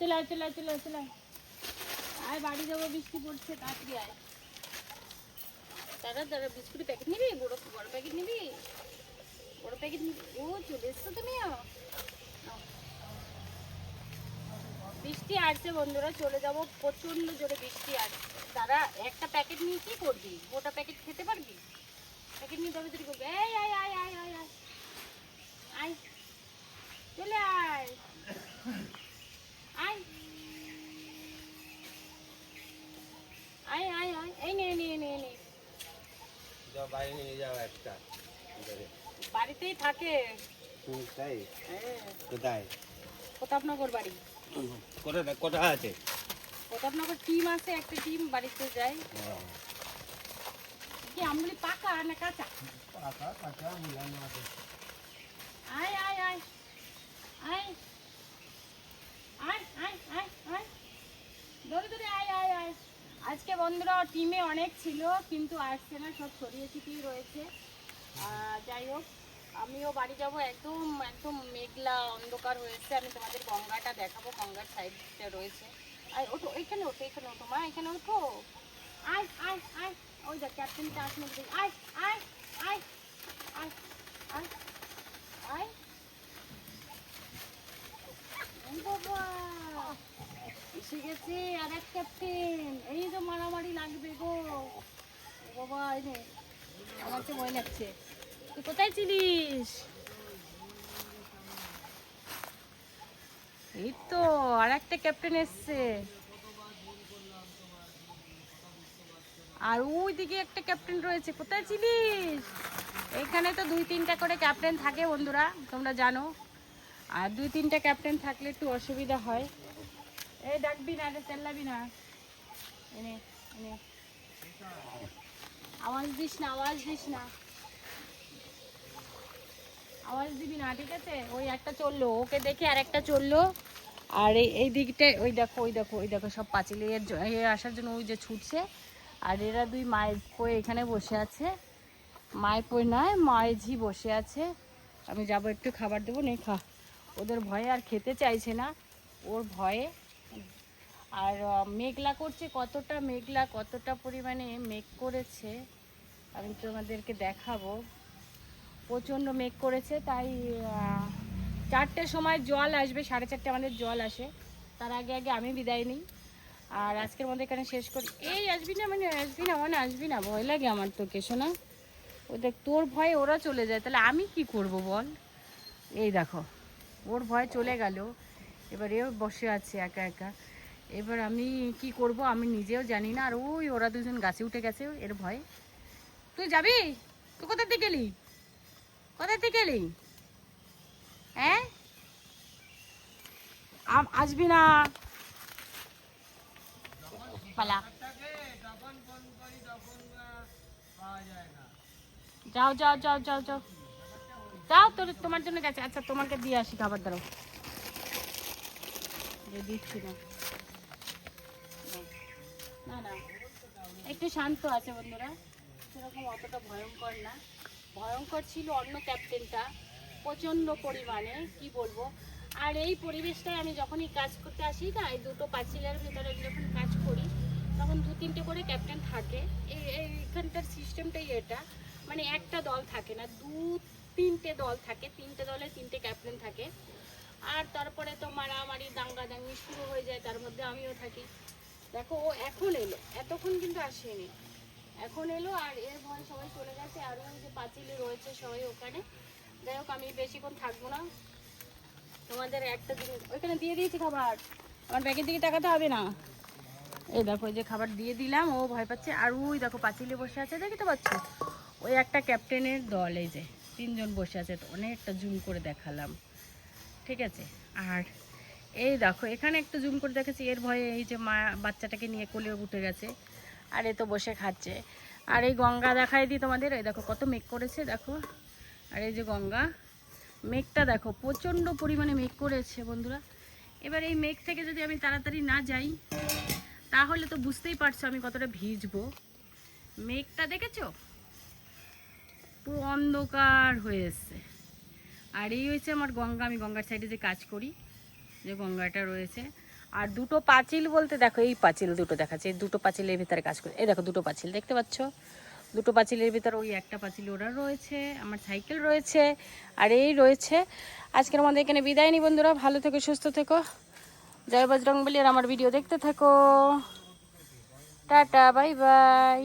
চলে আয় চলে আয় চলে আয় চলে আয়। আয় বাড়ি যাবো, বৃষ্টি পড়ছে, তাড়াতাড়ি আয়। দাদা দাদা বিস্কুটের প্যাকেট নিবি? বড় বড় প্যাকেট নিবি? বড় প্যাকেট নিবি? ও চলে এসছো তুমিও। বৃষ্টি আসছে বন্ধুরা, চলে যাব, প্রচন্ড জোরে বৃষ্টি আসছে। দাদা একটা প্যাকেট নিয়ে কি করবি? গোটা প্যাকেট খেতে পারবি? প্যাকেট নিয়ে তবে তুই করবি। এই আয় আয় আয় আয় আয় আয়, চলে আয় আয় আয় আয় আয়, এই নে নে নে নে। যাও বাইরে নিয়ে যাও একটা। বাড়িতেই থাকে। তাই? হ্যাঁ। কোথায়? প্রতাপনগর বাড়ি। কোথায় আছে? প্রতাপনগর টিম আছে, একটা টিম বাড়িতে যায়। কি আমগুলি পাকা না কাঁচা? পাকা কাঁচা মিলানো আছে। আয় আয় আয় আয় আয় আয় আয় আয়, ধরে ধরে আয় আয় আয়। আজকে বন্ধুরা টিমে অনেক ছিল কিন্তু আসছে না, সব ছড়িয়ে ছিটিয়ে রয়েছে। যাই হোক, আমিও বাড়ি যাব। একদম একদম মেঘলা অন্ধকার হয়েছে। আমি তোমাদের গঙ্গাটা দেখাবো, গঙ্গার সাইডটা রয়েছে। আর ওঠো, এখানে ওঠো, এখানে ওঠো মা, এখানে ওঠো। আয় আয় আয়, ওই দেখ ক্যাপ্টেনটা আসলে। আয় আয় আয় আয় আয় আয়, বাবা এসে গেছে আর এক ক্যাপ্টেন। এই তো মারামারি লাগবে গো বাবা। এই নে, আমার তো ভয় লাগছে। তুই কোথায় ছিলিস? এই তো আর একটা ক্যাপ্টেন এসছে, আর ওই দিকে একটা ক্যাপ্টেন রয়েছে। কোথায় ছিলিস? এখানে তো 2-3টা করে ক্যাপ্টেন থাকে বন্ধুরা, তোমরা জানো। আর 2-3টা ক্যাপ্টেন থাকলে একটু অসুবিধা হয়। এই ডাকবি না, চেল্লাবি না। এনে এনে, আওয়াজ দিস না, আওয়াজ দিস না, আওয়াজ দিবি না, ঠিক আছে? ওই একটা চললো, ওকে দেখে আর একটা চললো। আর এই দিকটায় ওই দেখো ওই দেখো ওই দেখো, সব পাঁচিলে আসার জন্য ওই যে ছুটছে। আর এরা দুই মায়ের পয়ে এখানে বসে আছে। মায়ের পয়ে নয়, মায়ের ঝি বসে আছে। আমি যাব একটু খাবার দেবো, নেই খা। ওদের ভয়ে আর খেতে চাইছে না, ওর ভয়ে। আর মেঘলা করছে, কতটা মেঘলা, কতটা পরিমাণে মেঘ করেছে আমি তোমাদেরকে দেখাবো। প্রচণ্ড মেঘ করেছে, তাই 4টের সময় জল আসবে, 4:30 আমাদের জল আসে। তার আগে আগে আমি বিদায় নিই। আর আজকের মধ্যে এখানে শেষ করি। এই আসবি না, মানে আসবি না, মানে আসবি না, ভয় লাগে আমার তোকে শোনা। ওই দেখ, তোর ভয়ে ওরা চলে যায়, তাহলে আমি কি করব বল? এই দেখো, ওর ভয় চলে গেল, এবার এও বসে আছে একা একা। এবার আমি কি করব আমি নিজেও জানি না। আর ওই ওরা দুজন গাছে উঠে গেছে এর ভয়ে। তুই যাবি? তুই কোথা থেকে এলি? কোথা থেকে এলি? হ্যাঁ, আসবি না, পালা। যাও যাও যাও যাও যাও যাও, তোমার জন্য গেছে। আচ্ছা তোমাকে দিয়ে আসি খাবার, দাঁড়াও দিচ্ছি না। না না, একটু শান্ত আছে বন্ধুরা, সেরকম অতটা ভয়ঙ্কর না। ভয়ঙ্কর ছিল অন্য ক্যাপ্টেনটা, প্রচণ্ড পরিমাণে, কি বলবো। আর এই পরিবেশটায় আমি যখনই কাজ করতে আসি না, এই দুটো পাঁচিলের ভেতরে যখন কাজ করি, তখন 2-3টে করে ক্যাপ্টেন থাকে। এইখানটার সিস্টেমটাই এটা, মানে একটা দল থাকে না, 2-3টে দল থাকে, 3টে দলে 3টে ক্যাপ্টেন থাকে। আর তারপরে তো মারামারি দাঙ্গাদাঙ্গি শুরু হয়ে যায়, তার মধ্যে আমিও থাকি। দেখো ও এখন এলো, এতক্ষণ কিন্তু আসেনি, এখন এলো। আর এর ভয় সবাই চলে গেছে, আর ওই যে পাঁচিলে রয়েছে সবাই ওখানে। যাই হোক, আমি বেশিক্ষণ থাকবো না। তোমাদের একটা জিনিস ওইখানে দিয়ে দিয়েছি খাবার, আমার ব্যাগের দিকে তাকাতে হবে না। এই দেখো, এই যে খাবার দিয়ে দিলাম, ও ভয় পাচ্ছে। আর ওই দেখো পাঁচিলে বসে আছে, দেখতে পাচ্ছ? ওই একটা ক্যাপ্টেনের দল, এই যে 3জন বসে আছে, তো অনেকটা জুম করে দেখালাম, ঠিক আছে? আর এই দেখো এখানে একটু জুম করে দেখেছি, এর ভয়ে এই যে মা বাচ্চাটাকে নিয়ে কোলে উঠে গেছে, আর এ তো বসে খাচ্ছে। আর এই গঙ্গা দেখাই দিই তোমাদের, এই দেখো কত মেঘ করেছে দেখো। আর এই যে গঙ্গা, মেঘটা দেখো প্রচণ্ড পরিমাণে মেঘ করেছে বন্ধুরা। এবার এই মেঘ থেকে যদি আমি তাড়াতাড়ি না যাই, তাহলে তো বুঝতেই পারছো আমি কতটা ভিজবো। মেঘটা দেখেছো, পুরো অন্ধকার হয়ে এসছে। আর এই হয়েছে আমার গঙ্গা, আমি গঙ্গার সাইডে যে কাজ করি, যে গঙ্গাটা রয়েছে। আর দুটো পাঁচিল বলতে দেখো এই পাঁচিল দুটো দেখাচ্ছে, এই দুটো পাঁচিলের ভিতরে কাজ করে। এই দেখো দুটো পাঁচিল দেখতে পাচ্ছ, দুটো পাঁচিলের ভিতরে ওই একটা পাঁচিল ওরা রয়েছে, আমার সাইকেল রয়েছে, আর এই রয়েছে। আজকের আমাদের এখানে বিদায় নি বন্ধুরা, ভালো থেকো সুস্থ থেকো, জয় বজরংবলী। আর আমার ভিডিও দেখতে থাকো, টাটা বাই বাই।